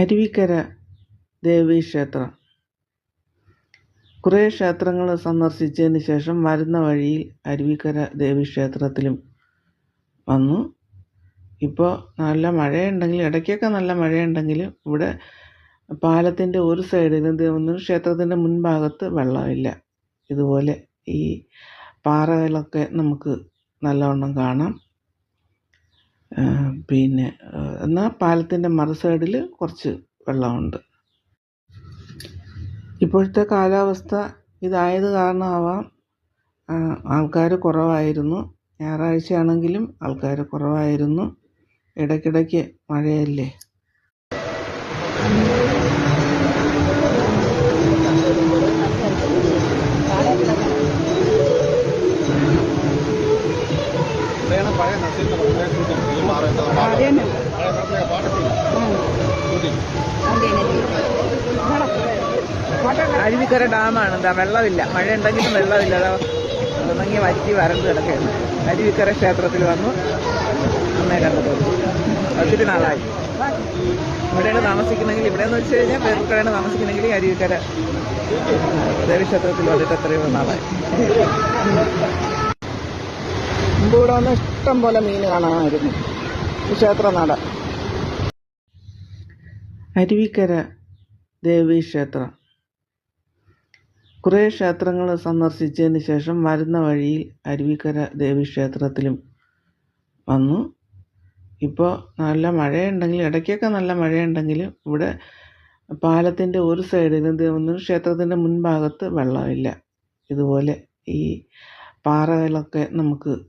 അരുവിക്കര ദേവീക്ഷേത്രം. കുറേ ക്ഷേത്രങ്ങൾ സന്ദർശിച്ചതിന് ശേഷം വരുന്ന വഴിയിൽ അരുവിക്കര ദേവീക്ഷേത്രത്തിലും വന്നു. ഇപ്പോൾ നല്ല മഴയുണ്ടെങ്കിലും, ഇടയ്ക്കൊക്കെ നല്ല മഴയുണ്ടെങ്കിലും ഇവിടെ പാലത്തിൻ്റെ ഒരു സൈഡിലും ക്ഷേത്രത്തിൻ്റെ മുൻഭാഗത്ത് വെള്ളമില്ല. ഇതുപോലെ ഈ പാറകളൊക്കെ നമുക്ക് നല്ലവണ്ണം കാണാം. എന്നാൽ പാലത്തിൻ്റെ മറു സൈഡിൽ കുറച്ച് വെള്ളമുണ്ട്. ഇപ്പോഴത്തെ കാലാവസ്ഥ ഇതായത് കാരണമാവാം ആൾക്കാർ കുറവായിരുന്നു. ഞായറാഴ്ചയാണെങ്കിലും ആൾക്കാർ കുറവായിരുന്നു. ഇടയ്ക്കിടയ്ക്ക് മഴയല്ലേ. അരുവിക്കര ഡാമാണ്. എന്താ വെള്ളമില്ല, മഴ ഉണ്ടെങ്കിലും വെള്ളമില്ല. ഉണങ്ങി വറ്റി വരണ്ട് കിടക്കുകയാണ്. അരുവിക്കര ക്ഷേത്രത്തിൽ വന്നു അമ്മയെ കണ്ടത് ഒത്തിരി നാളായി. ഇവിടെയാണ് താമസിക്കുന്നെങ്കിൽ, ഇവിടെയെന്ന് വെച്ച് കഴിഞ്ഞാൽ പേർക്കടയാണ് താമസിക്കുന്നെങ്കിൽ അരുവിക്കര ദേവീക്ഷേത്രത്തിൽ വന്നിട്ട് എത്രയോ നാളായി. മുമ്പ് ഇവിടെ വന്ന് ഇഷ്ടം പോലെ മീൻ കാണാമായിരുന്നു. ഈ ക്ഷേത്രനട. അരുവിക്കര ദേവീക്ഷേത്രം. കുറേ ക്ഷേത്രങ്ങൾ സന്ദർശിച്ചതിന് ശേഷം വരുന്ന വഴിയിൽ അരുവിക്കര ദേവീക്ഷേത്രത്തിലും വന്നു. ഇപ്പോൾ നല്ല മഴയുണ്ടെങ്കിലും, ഇടയ്ക്കൊക്കെ നല്ല മഴയുണ്ടെങ്കിലും ഇവിടെ പാലത്തിൻ്റെ ഒരു സൈഡിലും ക്ഷേത്രത്തിൻ്റെ മുൻഭാഗത്ത് വെള്ളമില്ല. ഇതുപോലെ ഈ പാറകളൊക്കെ നമുക്ക്